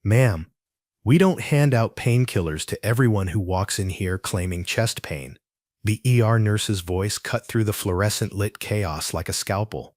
Ma'am, we don't hand out painkillers to everyone who walks in here claiming chest pain. The ER nurse's voice cut through the fluorescent-lit chaos like a scalpel.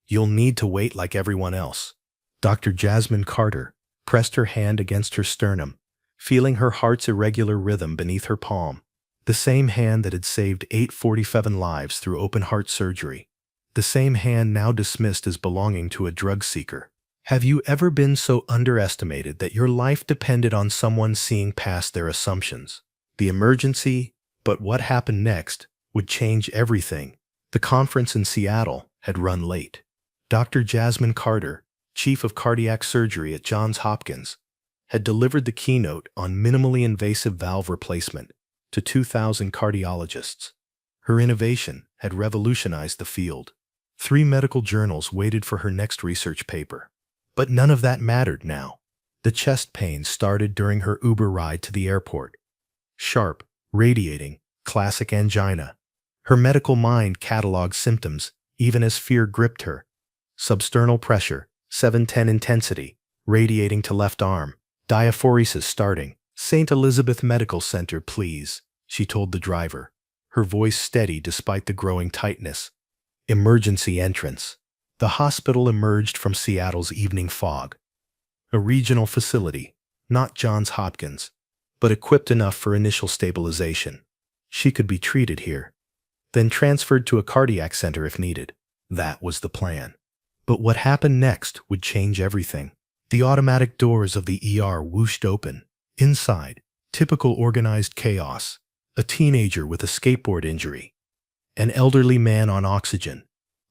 You'll need to wait like everyone else. Dr. Jasmine Carter pressed her hand against her sternum, feeling her heart's irregular rhythm beneath her palm. The same hand that had saved 847 lives through open-heart surgery. The same hand now dismissed as belonging to a drug seeker. Have you ever been so underestimated that your life depended on someone seeing past their assumptions? The emergency, but what happened next, would change everything. The conference in Seattle had run late. Dr. Jasmine Carter, chief of cardiac surgery at Johns Hopkins, had delivered the keynote on minimally invasive valve replacement to 2,000 cardiologists. Her innovation had revolutionized the field. 3 medical journals waited for her next research paper. But none of that mattered now. The chest pain started during her Uber ride to the airport. Sharp, radiating, classic angina. Her medical mind cataloged symptoms even as fear gripped her. Substernal pressure, 710 intensity, radiating to left arm. Diaphoresis starting. St. Elizabeth Medical Center, please, she told the driver, her voice steady despite the growing tightness. Emergency entrance. The hospital emerged from Seattle's evening fog. A regional facility, not Johns Hopkins, but equipped enough for initial stabilization. She could be treated here, then transferred to a cardiac center if needed. That was the plan. But what happened next would change everything. The automatic doors of the ER whooshed open. Inside, typical organized chaos. A teenager with a skateboard injury. An elderly man on oxygen.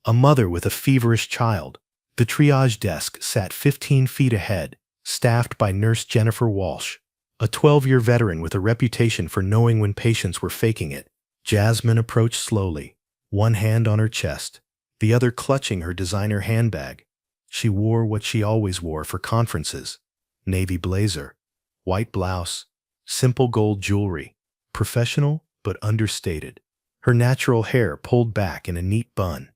A mother with a feverish child. The triage desk sat 15 feet ahead, staffed by Nurse Jennifer Walsh, a 12-year veteran with a reputation for knowing when patients were faking it. Jasmine approached slowly, one hand on her chest, the other clutching her designer handbag. She wore what she always wore for conferences: navy blazer, white blouse, simple gold jewelry, professional but understated. Her natural hair pulled back in a neat bun.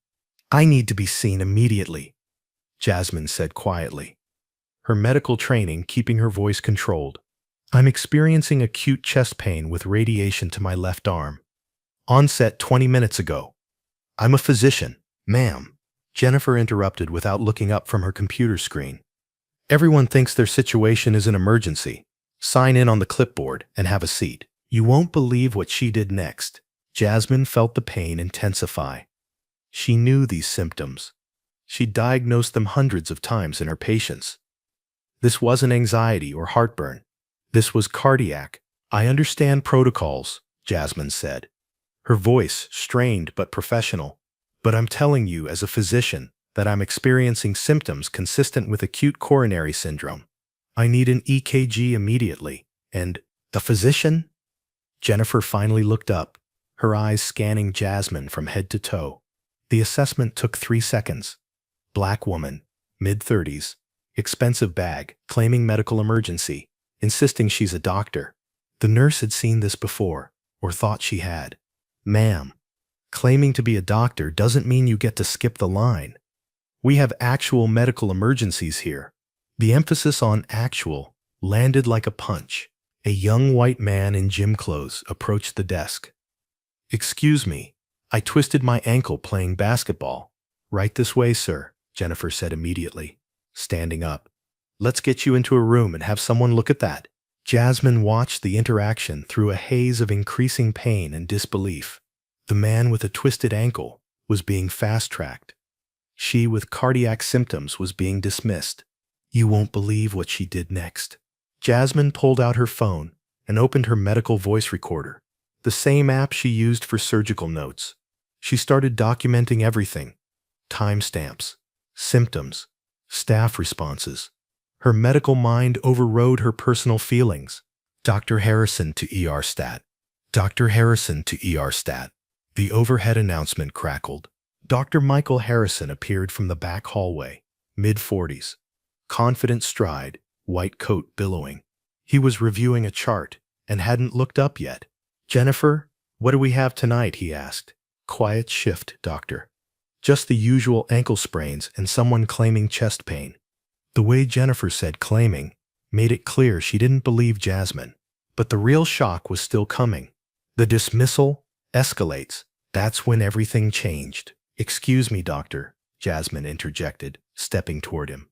"I need to be seen immediately," Jasmine said quietly, her medical training keeping her voice controlled. "I'm experiencing acute chest pain with radiation to my left arm. Onset 20 minutes ago." "I'm a physician, ma'am," Jennifer interrupted without looking up from her computer screen. "Everyone thinks their situation is an emergency. Sign in on the clipboard and have a seat." You won't believe what she did next. Jasmine felt the pain intensify. She knew these symptoms. She diagnosed them hundreds of times in her patients. This wasn't anxiety or heartburn. This was cardiac. "I understand protocols," Jasmine said, her voice strained but professional. "But I'm telling you as a physician that I'm experiencing symptoms consistent with acute coronary syndrome. I need an EKG immediately." And the physician? Jennifer finally looked up, her eyes scanning Jasmine from head to toe. The assessment took 3 seconds. Black woman, mid-30s, expensive bag, claiming medical emergency, insisting she's a doctor. The nurse had seen this before, or thought she had. "Ma'am, claiming to be a doctor doesn't mean you get to skip the line. We have actual medical emergencies here." The emphasis on actual landed like a punch. A young white man in gym clothes approached the desk. "Excuse me, I twisted my ankle playing basketball." "Right this way, sir," Jennifer said immediately, standing up. "Let's get you into a room and have someone look at that." Jasmine watched the interaction through a haze of increasing pain and disbelief. The man with a twisted ankle was being fast-tracked. She with cardiac symptoms was being dismissed. You won't believe what she did next. Jasmine pulled out her phone and opened her medical voice recorder, the same app she used for surgical notes. She started documenting everything: timestamps, symptoms, staff responses. Her medical mind overrode her personal feelings. "Dr. Harrison to ER stat. Dr. Harrison to ER stat." The overhead announcement crackled. Dr. Michael Harrison appeared from the back hallway, mid-40s. Confident stride, white coat billowing. He was reviewing a chart and hadn't looked up yet. "Jennifer, what do we have tonight?" he asked. "Quiet shift, doctor. Just the usual ankle sprains and someone claiming chest pain." The way Jennifer said claiming made it clear she didn't believe Jasmine. But the real shock was still coming. The dismissal escalates. That's when everything changed. "Excuse me, doctor," Jasmine interjected, stepping toward him.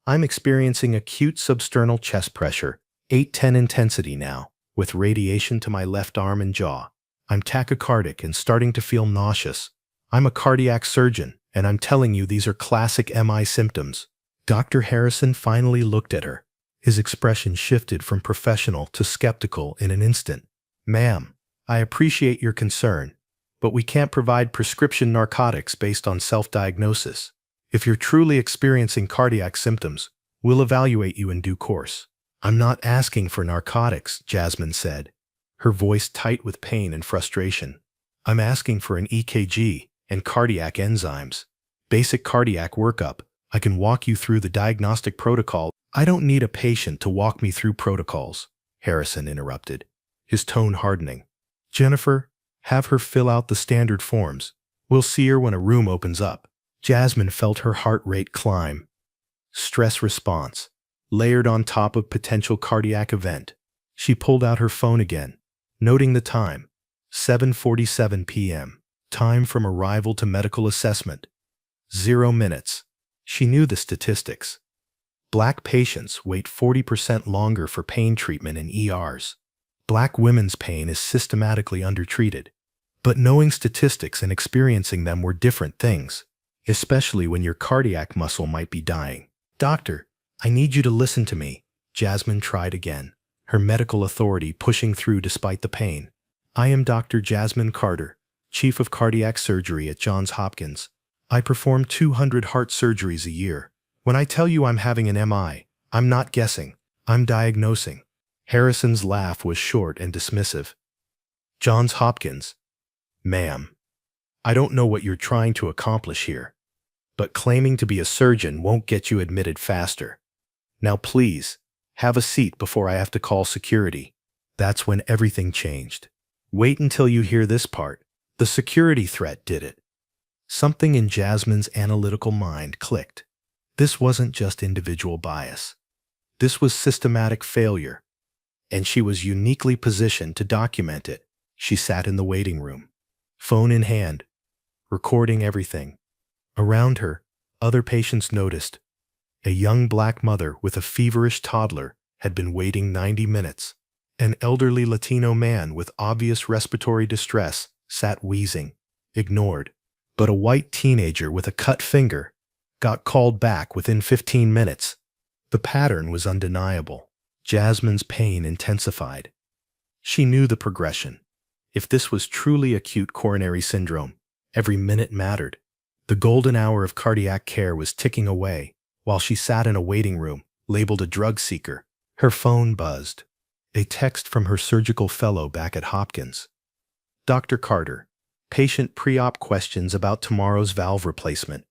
"I'm experiencing acute substernal chest pressure, 810 intensity now, with radiation to my left arm and jaw. I'm tachycardic and starting to feel nauseous. I'm a cardiac surgeon, and I'm telling you these are classic MI symptoms." Dr. Harrison finally looked at her. His expression shifted from professional to skeptical in an instant. "Ma'am, I appreciate your concern, but we can't provide prescription narcotics based on self-diagnosis. If you're truly experiencing cardiac symptoms, we'll evaluate you in due course." "I'm not asking for narcotics," Jasmine said, her voice tight with pain and frustration. "I'm asking for an EKG and cardiac enzymes. Basic cardiac workup. I can walk you through the diagnostic protocol." "I don't need a patient to walk me through protocols," Harrison interrupted, his tone hardening. "Jennifer, have her fill out the standard forms. We'll see her when a room opens up." Jasmine felt her heart rate climb. Stress response, layered on top of potential cardiac event. She pulled out her phone again, noting the time, 7:47 p.m. Time from arrival to medical assessment, 0 minutes. She knew the statistics. Black patients wait 40% longer for pain treatment in ERs. Black women's pain is systematically undertreated. But knowing statistics and experiencing them were different things, especially when your cardiac muscle might be dying. "Doctor, I need you to listen to me," Jasmine tried again, her medical authority pushing through despite the pain. "I am Dr. Jasmine Carter, Chief of Cardiac Surgery at Johns Hopkins. I perform 200 heart surgeries a year. When I tell you I'm having an MI, I'm not guessing. I'm diagnosing." Harrison's laugh was short and dismissive. "Johns Hopkins? Ma'am, I don't know what you're trying to accomplish here, but claiming to be a surgeon won't get you admitted faster. Now please, have a seat before I have to call security." That's when everything changed. Wait until you hear this part. The security threat did it. Something in Jasmine's analytical mind clicked. This wasn't just individual bias. This was systematic failure, and she was uniquely positioned to document it. She sat in the waiting room, phone in hand, recording everything. Around her, other patients noticed. A young black mother with a feverish toddler had been waiting 90 minutes. An elderly Latino man with obvious respiratory distress sat wheezing, ignored. But a white teenager with a cut finger got called back within 15 minutes. The pattern was undeniable. Jasmine's pain intensified. She knew the progression. If this was truly acute coronary syndrome, every minute mattered. The golden hour of cardiac care was ticking away while she sat in a waiting room, labeled a drug seeker. Her phone buzzed. A text from her surgical fellow back at Hopkins. "Dr. Carter, patient pre-op questions about tomorrow's valve replacement.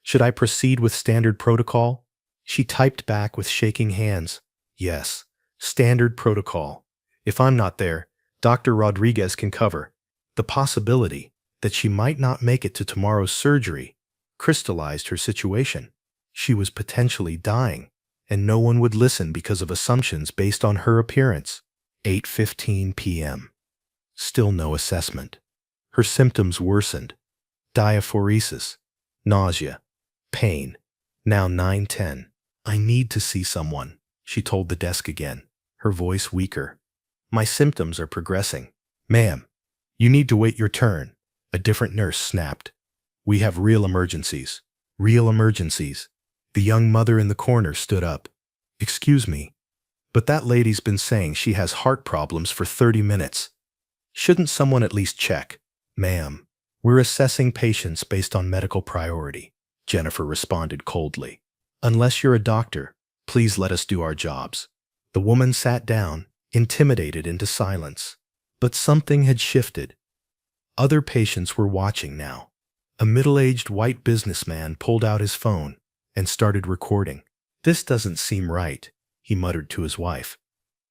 Should I proceed with standard protocol?" She typed back with shaking hands. "Yes, standard protocol. If I'm not there, Dr. Rodriguez can cover." The possibility that she might not make it to tomorrow's surgery crystallized her situation. She was potentially dying, and no one would listen because of assumptions based on her appearance. 8:15 p.m. Still no assessment. Her symptoms worsened. Diaphoresis, nausea, pain. Now 9:10. "I need to see someone," she told the desk again, her voice weaker. "My symptoms are progressing." "Ma'am, you need to wait your turn," a different nurse snapped. "We have real emergencies." "Real emergencies." The young mother in the corner stood up. "Excuse me, but that lady's been saying she has heart problems for 30 minutes. Shouldn't someone at least check?" "Ma'am, we're assessing patients based on medical priority," Jennifer responded coldly. "Unless you're a doctor, please let us do our jobs." The woman sat down, intimidated into silence. But something had shifted. Other patients were watching now. A middle-aged white businessman pulled out his phone and started recording. "This doesn't seem right," he muttered to his wife.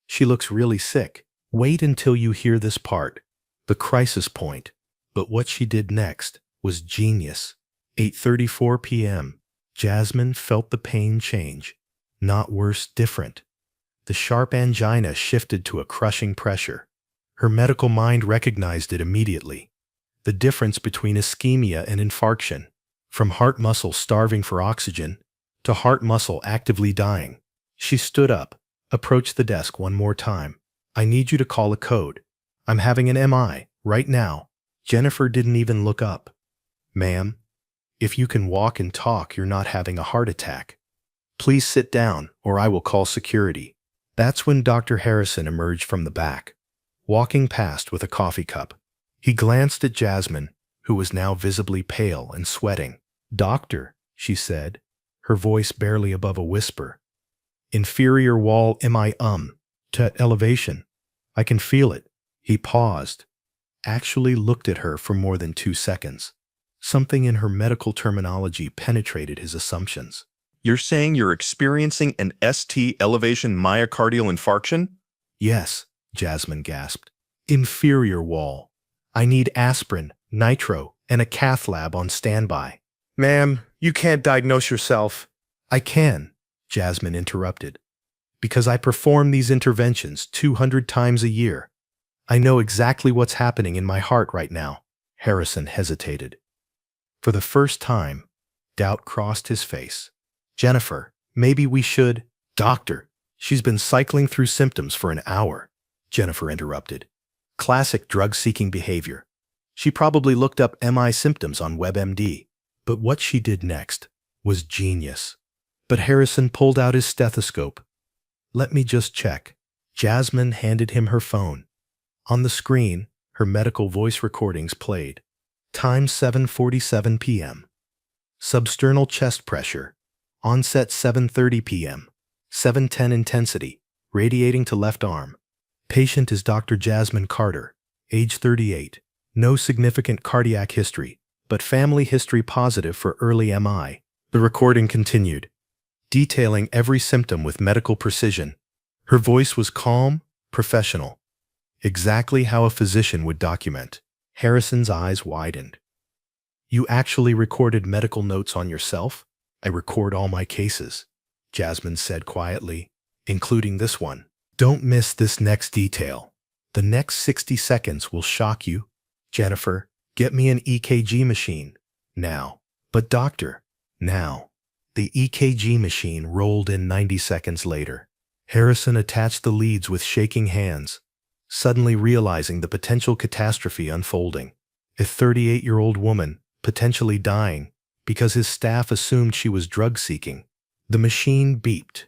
"She looks really sick. Wait until you hear this part." The crisis point. But what she did next was genius. 8:34 p.m. Jasmine felt the pain change. Not worse, different. The sharp angina shifted to a crushing pressure. Her medical mind recognized it immediately. The difference between ischemia and infarction, from heart muscle starving for oxygen to heart muscle actively dying. She stood up, approached the desk one more time. I need you to call a code. I'm having an MI, right now. Jennifer didn't even look up. Ma'am, if you can walk and talk, you're not having a heart attack. Please sit down, or I will call security. That's when Dr. Harrison emerged from the back, walking past with a coffee cup. He glanced at Jasmine, who was now visibly pale and sweating. Doctor, she said, her voice barely above a whisper. Inferior wall MI to elevation. I can feel it. He paused, actually looked at her for more than 2 seconds. Something in her medical terminology penetrated his assumptions. You're saying you're experiencing an ST elevation myocardial infarction? Yes, Jasmine gasped. Inferior wall. I need aspirin, nitro, and a cath lab on standby. Ma'am, you can't diagnose yourself. I can, Jasmine interrupted, because I perform these interventions 200 times a year. I know exactly what's happening in my heart right now. Harrison hesitated. For the first time, doubt crossed his face. Jennifer, maybe we should… Doctor, she's been cycling through symptoms for an hour, Jennifer interrupted. Classic drug-seeking behavior. She probably looked up MI symptoms on WebMD. But what she did next was genius. But Harrison pulled out his stethoscope. Let me just check. Jasmine handed him her phone. On the screen, her medical voice recordings played. Time 7:47 p.m. Substernal chest pressure. Onset 7:30 p.m. 7:10 intensity. Radiating to left arm. Patient is Dr. Jasmine Carter, age 38. No significant cardiac history, but family history positive for early MI. The recording continued, detailing every symptom with medical precision. Her voice was calm, professional. Exactly how a physician would document. Harrison's eyes widened. You actually recorded medical notes on yourself? I record all my cases, Jasmine said quietly, including this one. Don't miss this next detail. The next 60 seconds will shock you. Jennifer, get me an EKG machine. Now. But doctor, now. The EKG machine rolled in 90 seconds later. Harrison attached the leads with shaking hands, suddenly realizing the potential catastrophe unfolding. A 38-year-old woman, potentially dying, because his staff assumed she was drug-seeking. The machine beeped.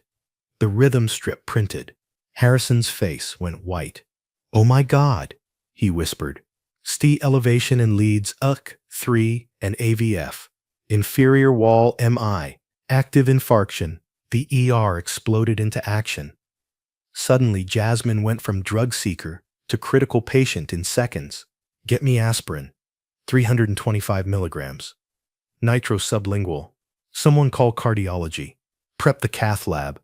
The rhythm strip printed. Harrison's face went white. Oh my God, he whispered. ST elevation and leads UC 3 and AVF. Inferior wall MI. Active infarction. The ER exploded into action. Suddenly, Jasmine went from drug seeker to critical patient in seconds. Get me aspirin. 325 milligrams. Nitro sublingual. Someone call cardiology. Prep the cath lab.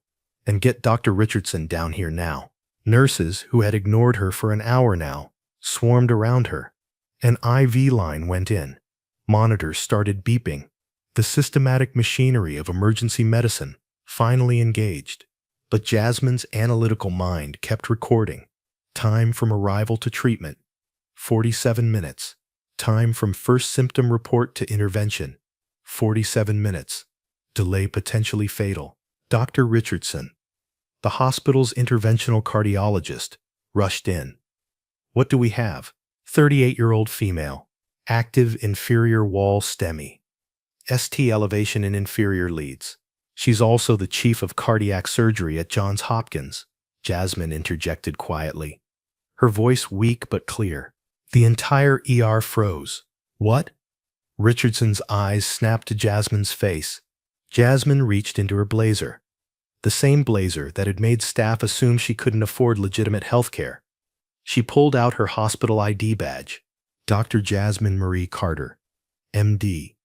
And get Dr. Richardson down here now. Nurses, who had ignored her for an hour now, swarmed around her. An IV line went in. Monitors started beeping. The systematic machinery of emergency medicine finally engaged. But Jasmine's analytical mind kept recording. Time from arrival to treatment, 47 minutes. Time from first symptom report to intervention, 47 minutes. Delay potentially fatal. Dr. Richardson, the hospital's interventional cardiologist, rushed in. What do we have? 38-year-old female. Active inferior wall STEMI. ST elevation in inferior leads. She's also the chief of cardiac surgery at Johns Hopkins, Jasmine interjected quietly. Her voice weak but clear. The entire ER froze. What? Richardson's eyes snapped to Jasmine's face. Jasmine reached into her blazer. The same blazer that had made staff assume she couldn't afford legitimate health care. She pulled out her hospital ID badge. Dr. Jasmine Marie Carter, MD,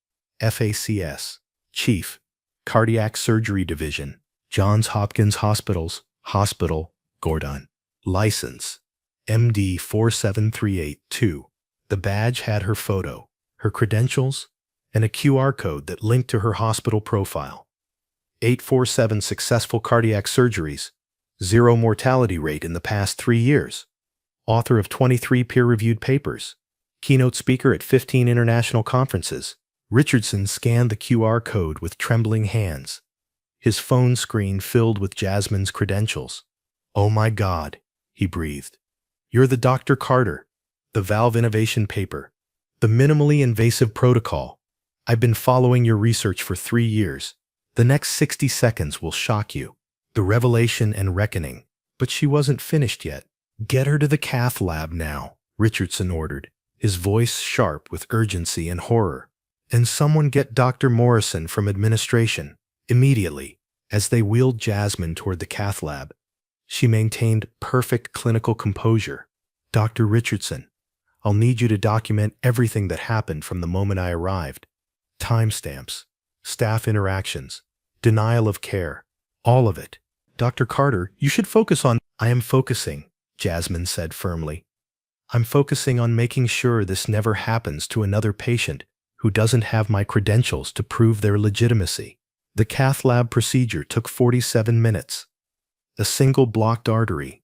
FACS, Chief, Cardiac Surgery Division, Johns Hopkins Hospitals, Hospital, Gordon. License, MD 47382. The badge had her photo, her credentials, and a QR code that linked to her hospital profile. 847 successful cardiac surgeries, Zero mortality rate in the past 3 years. Author of 23 peer-reviewed papers. Keynote speaker at 15 international conferences. Richardson scanned the QR code with trembling hands, his phone screen filled with Jasmine's credentials. "Oh my God," he breathed. "You're the Dr. Carter. The valve innovation paper. The minimally invasive protocol. I've been following your research for 3 years. The next 60 seconds will shock you. The revelation and reckoning." But she wasn't finished yet. "Get her to the cath lab now," Richardson ordered, his voice sharp with urgency and horror. "And someone get Dr. Morrison from administration, immediately." As they wheeled Jasmine toward the cath lab, she maintained perfect clinical composure. "Dr. Richardson, I'll need you to document everything that happened from the moment I arrived. Timestamps, staff interactions, denial of care, all of it." "Dr. Carter, you should focus on—" "I am focusing," Jasmine said firmly. "I'm focusing on making sure this never happens to another patient who doesn't have my credentials to prove their legitimacy." The cath lab procedure took 47 minutes. A single blocked artery,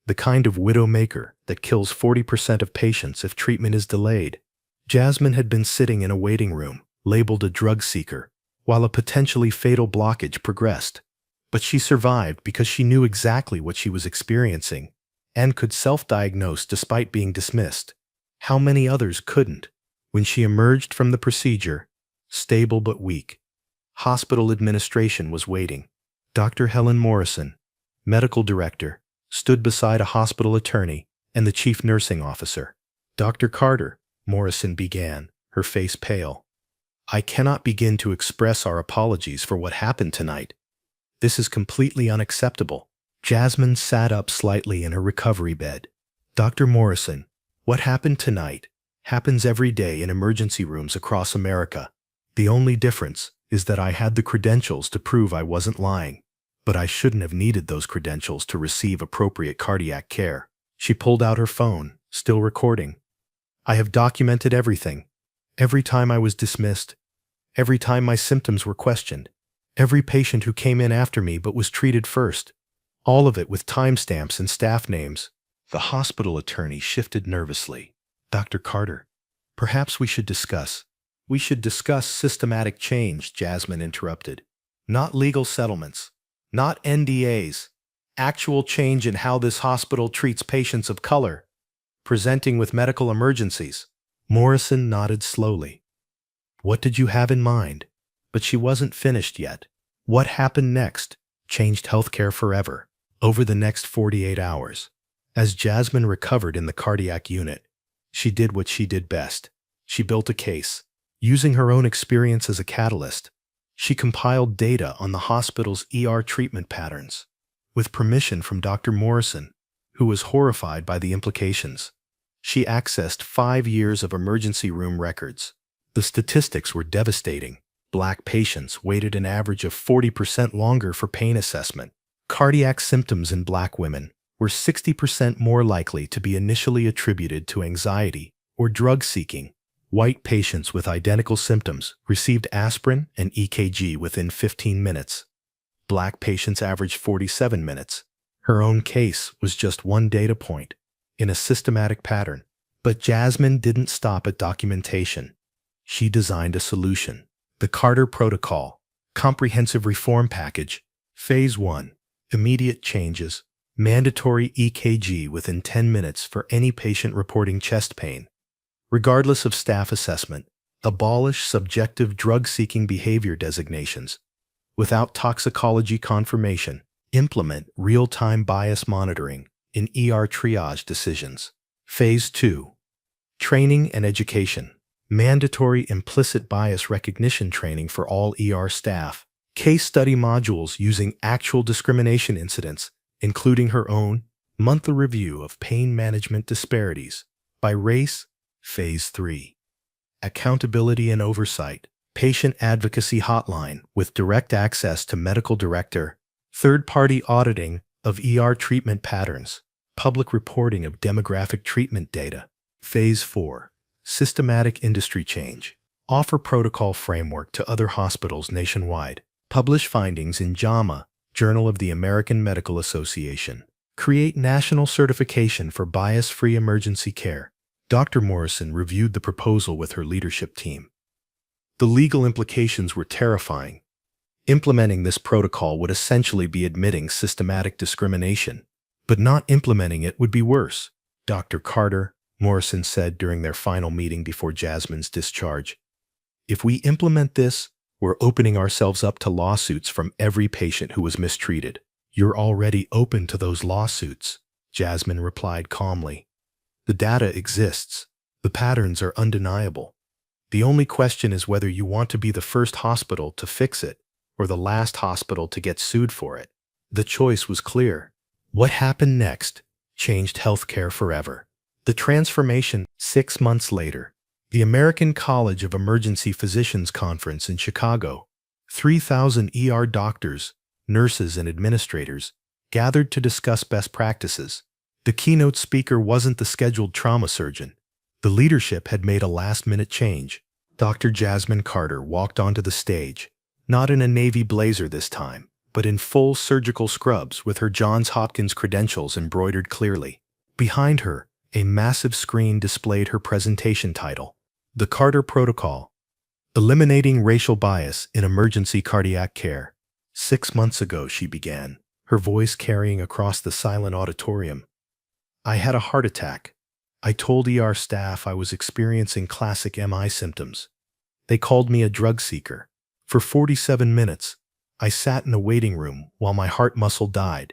the kind of widowmaker that kills 40% of patients if treatment is delayed. Jasmine had been sitting in a waiting room, labeled a drug seeker, while a potentially fatal blockage progressed. But she survived because she knew exactly what she was experiencing and could self-diagnose despite being dismissed. How many others couldn't? When she emerged from the procedure, stable but weak, hospital administration was waiting. Dr. Helen Morrison, medical director, stood beside a hospital attorney and the chief nursing officer. "Dr. Carter," Morrison began, her face pale, "I cannot begin to express our apologies for what happened tonight. This is completely unacceptable." Jasmine sat up slightly in her recovery bed. "Dr. Morrison, what happened tonight happens every day in emergency rooms across America. The only difference is that I had the credentials to prove I wasn't lying. But I shouldn't have needed those credentials to receive appropriate cardiac care." She pulled out her phone, still recording. "I have documented everything. Every time I was dismissed. Every time my symptoms were questioned. Every patient who came in after me but was treated first. All of it with timestamps and staff names." The hospital attorney shifted nervously. "Dr. Carter, perhaps we should discuss." "We should discuss systematic change," Jasmine interrupted. "Not legal settlements. Not NDAs. Actual change in how this hospital treats patients of color, presenting with medical emergencies." Morrison nodded slowly. "What did you have in mind?" But she wasn't finished yet. What happened next changed healthcare forever. Over the next 48 hours, as Jasmine recovered in the cardiac unit, she did what she did best. She built a case. Using her own experience as a catalyst, she compiled data on the hospital's ER treatment patterns. With permission from Dr. Morrison, who was horrified by the implications, she accessed 5 years of emergency room records. The statistics were devastating. Black patients waited an average of 40% longer for pain assessment. Cardiac symptoms in Black women were 60% more likely to be initially attributed to anxiety or drug seeking. White patients with identical symptoms received aspirin and EKG within 15 minutes. Black patients averaged 47 minutes. Her own case was just one data point in a systematic pattern. But Jasmine didn't stop at documentation. She designed a solution. The Carter Protocol, Comprehensive Reform Package, Phase 1, Immediate Changes, Mandatory EKG within 10 minutes for any patient reporting chest pain. Regardless of staff assessment, abolish subjective drug-seeking behavior designations. Without toxicology confirmation, implement real-time bias monitoring in ER triage decisions. Phase 2. Training and education. Mandatory implicit bias recognition training for all ER staff. Case study modules using actual discrimination incidents, including her own monthly review of pain management disparities by race. Phase 3. Accountability and oversight. Patient advocacy hotline with direct access to medical director. Third-party auditing of ER treatment patterns. Public reporting of demographic treatment data. Phase 4. Systematic industry change. Offer protocol framework to other hospitals nationwide. Publish findings in JAMA, Journal of the American Medical Association. Create national certification for bias-free emergency care. Dr. Morrison reviewed the proposal with her leadership team. The legal implications were terrifying. Implementing this protocol would essentially be admitting systematic discrimination, but not implementing it would be worse. Dr. Carter, Morrison said during their final meeting before Jasmine's discharge. If we implement this, we're opening ourselves up to lawsuits from every patient who was mistreated. You're already open to those lawsuits, Jasmine replied calmly. The data exists. The patterns are undeniable. The only question is whether you want to be the first hospital to fix it or the last hospital to get sued for it. The choice was clear. What happened next changed healthcare forever. The transformation 6 months later. The American College of Emergency Physicians Conference in Chicago. 3,000 ER doctors, nurses, and administrators gathered to discuss best practices. The keynote speaker wasn't the scheduled trauma surgeon. The leadership had made a last-minute change. Dr. Jasmine Carter walked onto the stage, not in a navy blazer this time, but in full surgical scrubs with her Johns Hopkins credentials embroidered clearly. Behind her, a massive screen displayed her presentation title, The Carter Protocol, Eliminating Racial Bias in Emergency Cardiac Care. 6 months ago, she began, her voice carrying across the silent auditorium. I had a heart attack. I told ER staff I was experiencing classic MI symptoms. They called me a drug seeker. For 47 minutes, I sat in a waiting room while my heart muscle died,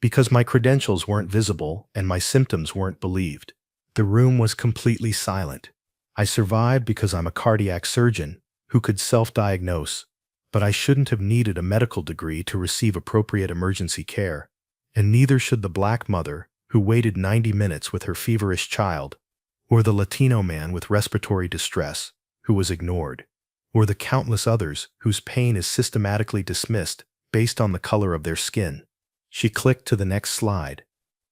because my credentials weren't visible and my symptoms weren't believed. The room was completely silent. I survived because I'm a cardiac surgeon who could self-diagnose, but I shouldn't have needed a medical degree to receive appropriate emergency care, and neither should the black mother who waited 90 minutes with her feverish child, or the Latino man with respiratory distress who was ignored, or the countless others whose pain is systematically dismissed based on the color of their skin. She clicked to the next slide.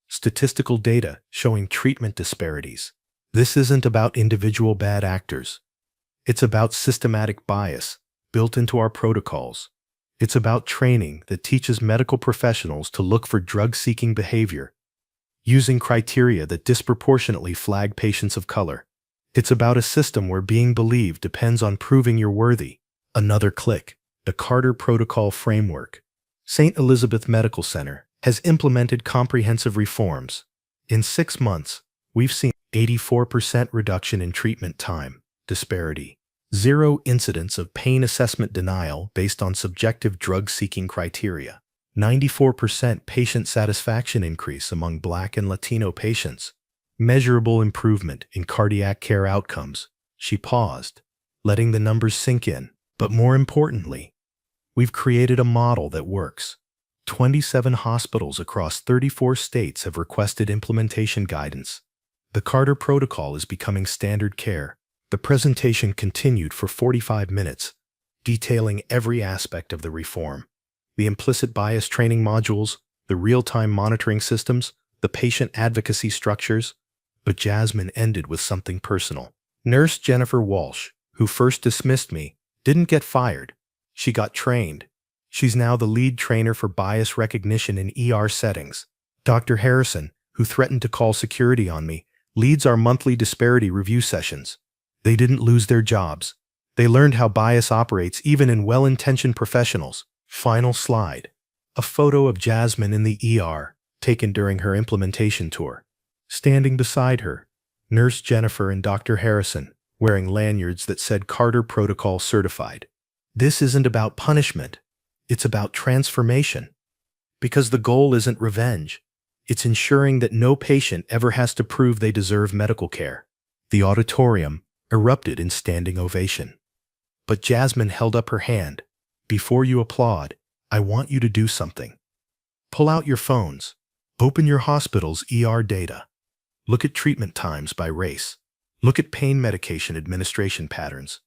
Statistical data showing treatment disparities. This isn't about individual bad actors. It's about systematic bias built into our protocols. It's about training that teaches medical professionals to look for drug-seeking behavior, using criteria that disproportionately flag patients of color. It's about a system where being believed depends on proving you're worthy. Another click. The Carter Protocol Framework. St. Elizabeth Medical Center has implemented comprehensive reforms. In 6 months, we've seen 84% reduction in treatment time disparity, 0 incidents of pain assessment denial based on subjective drug-seeking criteria, 94% patient satisfaction increase among Black and Latino patients, measurable improvement in cardiac care outcomes. She paused, letting the numbers sink in. But more importantly, we've created a model that works. 27 hospitals across 34 states have requested implementation guidance. The Carter Protocol is becoming standard care. The presentation continued for 45 minutes, detailing every aspect of the reform. The implicit bias training modules, the real-time monitoring systems, the patient advocacy structures. But Jasmine ended with something personal. Nurse Jennifer Walsh, who first dismissed me, didn't get fired. She got trained. She's now the lead trainer for bias recognition in ER settings. Dr. Harrison, who threatened to call security on me, leads our monthly disparity review sessions. They didn't lose their jobs. They learned how bias operates even in well-intentioned professionals. Final slide. A photo of Jasmine in the ER, taken during her implementation tour. Standing beside her, Nurse Jennifer and Dr. Harrison, wearing lanyards that said Carter Protocol Certified. This isn't about punishment. It's about transformation. Because the goal isn't revenge. It's ensuring that no patient ever has to prove they deserve medical care. The auditorium erupted in standing ovation. But Jasmine held up her hand. Before you applaud, I want you to do something. Pull out your phones. Open your hospital's ER data. Look at treatment times by race. Look at pain medication administration patterns.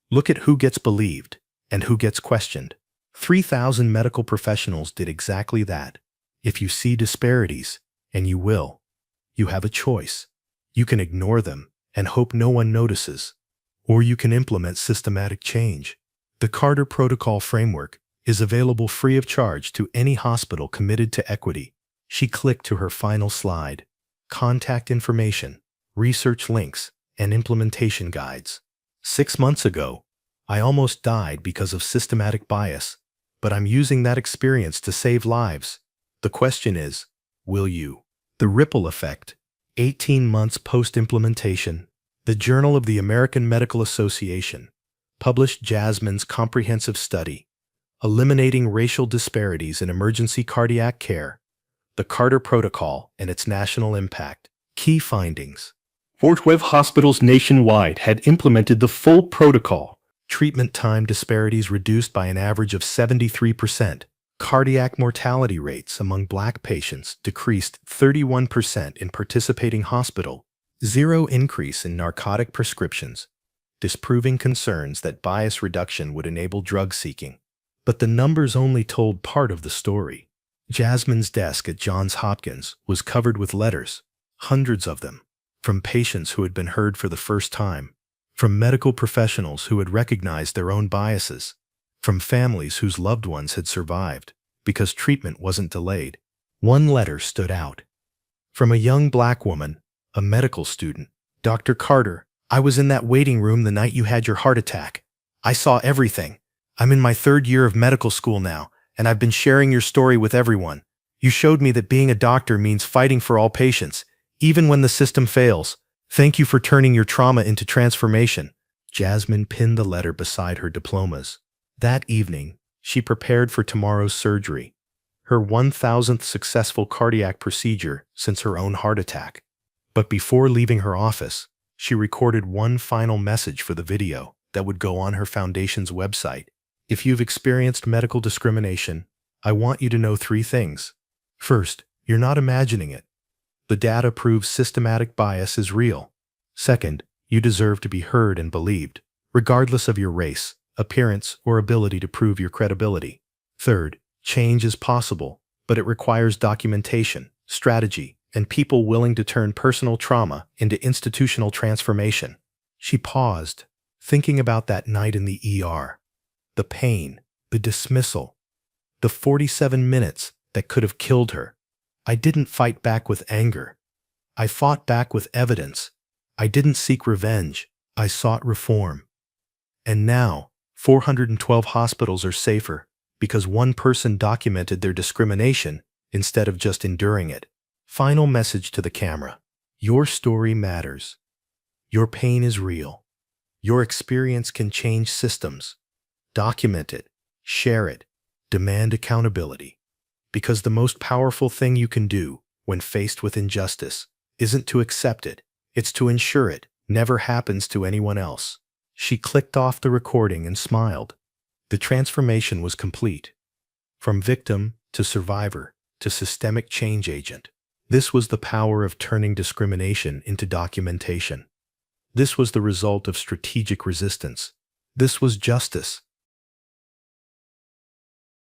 Look at who gets believed and who gets questioned. 3,000 medical professionals did exactly that. If you see disparities, and you will, you have a choice. You can ignore them and hope no one notices, or you can implement systematic change. The Carter Protocol Framework is available free of charge to any hospital committed to equity. She clicked to her final slide. Contact information, research links, and implementation guides. 6 months ago, I almost died because of systematic bias, but I'm using that experience to save lives. The question is, will you? The ripple effect. 18 months post-implementation, the Journal of the American Medical Association published Jasmine's comprehensive study, Eliminating Racial Disparities in Emergency Cardiac Care, the Carter Protocol and its National Impact. Key findings. 412 hospitals nationwide had implemented the full protocol. Treatment time disparities reduced by an average of 73%. Cardiac mortality rates among Black patients decreased 31% in participating hospital. Zero increase in narcotic prescriptions, disproving concerns that bias reduction would enable drug seeking. But the numbers only told part of the story. Jasmine's desk at Johns Hopkins was covered with letters, hundreds of them, from patients who had been heard for the first time, from medical professionals who had recognized their own biases, from families whose loved ones had survived because treatment wasn't delayed. One letter stood out. From a young Black woman, a medical student. Dr. Carter, I was in that waiting room the night you had your heart attack. I saw everything. I'm in my 3rd year of medical school now, and I've been sharing your story with everyone. You showed me that being a doctor means fighting for all patients, even when the system fails. Thank you for turning your trauma into transformation. Jasmine pinned the letter beside her diplomas. That evening, she prepared for tomorrow's surgery, her 1,000th successful cardiac procedure since her own heart attack. But before leaving her office, she recorded one final message for the video that would go on her foundation's website. If you've experienced medical discrimination, I want you to know 3 things. First, you're not imagining it. The data proves systematic bias is real. Second, you deserve to be heard and believed, regardless of your race, appearance, or ability to prove your credibility. Third, change is possible, but it requires documentation, strategy, and people willing to turn personal trauma into institutional transformation. She paused, thinking about that night in the ER. The pain, the dismissal, the 47 minutes that could have killed her. I didn't fight back with anger. I fought back with evidence. I didn't seek revenge. I sought reform. And now, 412 hospitals are safer because one person documented their discrimination instead of just enduring it. Final message to the camera. Your story matters. Your pain is real. Your experience can change systems. Document it. Share it. Demand accountability. Because the most powerful thing you can do when faced with injustice isn't to accept it, it's to ensure it never happens to anyone else. She clicked off the recording and smiled. The transformation was complete. From victim to survivor to systemic change agent. This was the power of turning discrimination into documentation. This was the result of strategic resistance. This was justice.